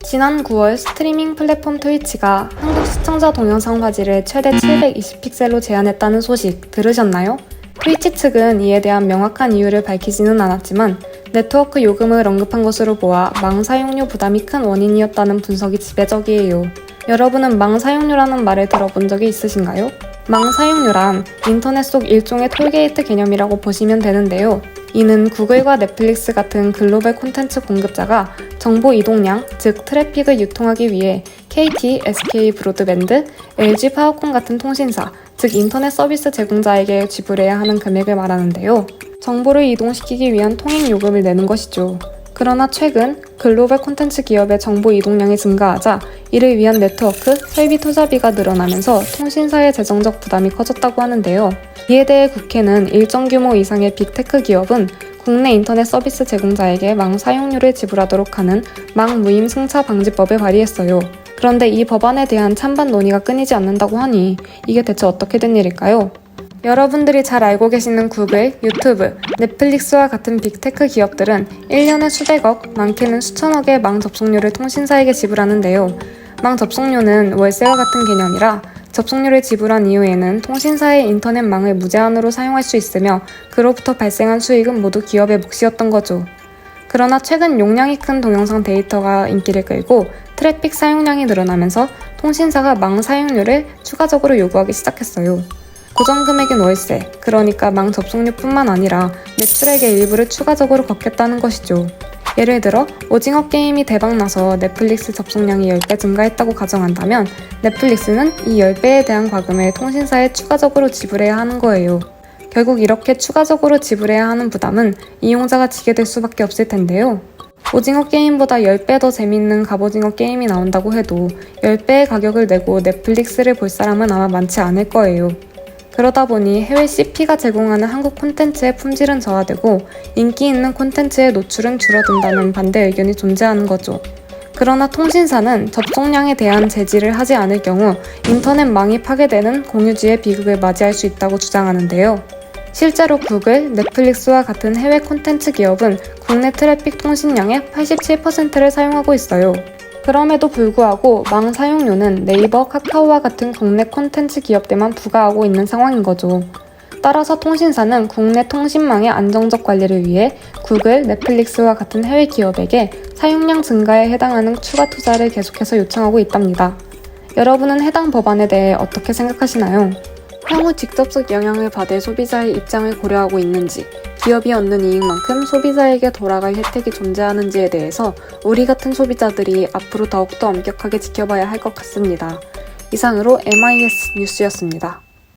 지난 9월 스트리밍 플랫폼 트위치가 한국 시청자 동영상 화질을 최대 720픽셀로 제한했다는 소식 들으셨나요? 트위치 측은 이에 대한 명확한 이유를 밝히지는 않았지만 네트워크 요금을 언급한 것으로 보아 망 사용료 부담이 큰 원인이었다는 분석이 지배적이에요. 여러분은 망 사용료라는 말을 들어본 적이 있으신가요? 망 사용료란 인터넷 속 일종의 톨게이트 개념이라고 보시면 되는데요. 이는 구글과 넷플릭스 같은 글로벌 콘텐츠 공급자가 정보 이동량, 즉 트래픽을 유통하기 위해 KT, SK 브로드밴드, LG 파워콘 같은 통신사, 즉 인터넷 서비스 제공자에게 지불해야 하는 금액을 말하는데요. 정보를 이동시키기 위한 통행 요금을 내는 것이죠. 그러나 최근 글로벌 콘텐츠 기업의 정보 이동량이 증가하자 이를 위한 네트워크, 설비 투자비가 늘어나면서 통신사의 재정적 부담이 커졌다고 하는데요. 이에 대해 국회는 일정 규모 이상의 빅테크 기업은 국내 인터넷 서비스 제공자에게 망 사용료를 지불하도록 하는 망 무임 승차 방지법을 발의했어요. 그런데 이 법안에 대한 찬반 논의가 끊이지 않는다고 하니 이게 대체 어떻게 된 일일까요? 여러분들이 잘 알고 계시는 구글, 유튜브, 넷플릭스와 같은 빅테크 기업들은 1년에 수백억, 많게는 수천억의 망 접속료를 통신사에게 지불하는데요. 망 접속료는 월세와 같은 개념이라 접속료를 지불한 이후에는 통신사의 인터넷망을 무제한으로 사용할 수 있으며 그로부터 발생한 수익은 모두 기업의 몫이었던 거죠. 그러나 최근 용량이 큰 동영상 데이터가 인기를 끌고 트래픽 사용량이 늘어나면서 통신사가 망 사용료를 추가적으로 요구하기 시작했어요. 고정 금액인 월세, 그러니까 망 접속료뿐만 아니라 매출액의 일부를 추가적으로 걷겠다는 것이죠. 예를 들어 오징어 게임이 대박나서 넷플릭스 접속량이 10배 증가했다고 가정한다면 넷플릭스는 이 10배에 대한 과금을 통신사에 추가적으로 지불해야 하는 거예요. 결국 이렇게 추가적으로 지불해야 하는 부담은 이용자가 지게 될 수밖에 없을 텐데요. 오징어 게임보다 10배 더 재밌는 갑오징어 게임이 나온다고 해도 10배의 가격을 내고 넷플릭스를 볼 사람은 아마 많지 않을 거예요. 그러다 보니 해외 CP가 제공하는 한국 콘텐츠의 품질은 저하되고 인기 있는 콘텐츠의 노출은 줄어든다는 반대 의견이 존재하는 거죠. 그러나 통신사는 접속량에 대한 제지를 하지 않을 경우 인터넷망이 파괴되는 공유지의 비극을 맞이할 수 있다고 주장하는데요. 실제로 구글, 넷플릭스와 같은 해외 콘텐츠 기업은 국내 트래픽 통신량의 87%를 사용하고 있어요. 그럼에도 불구하고 망 사용료는 네이버, 카카오와 같은 국내 콘텐츠 기업들만 부과하고 있는 상황인 거죠. 따라서 통신사는 국내 통신망의 안정적 관리를 위해 구글, 넷플릭스와 같은 해외 기업에게 사용량 증가에 해당하는 추가 투자를 계속해서 요청하고 있답니다. 여러분은 해당 법안에 대해 어떻게 생각하시나요? 향후 직접적 영향을 받을 소비자의 입장을 고려하고 있는지, 기업이 얻는 이익만큼 소비자에게 돌아갈 혜택이 존재하는지에 대해서 우리 같은 소비자들이 앞으로 더욱더 엄격하게 지켜봐야 할 것 같습니다. 이상으로 MIS 뉴스였습니다.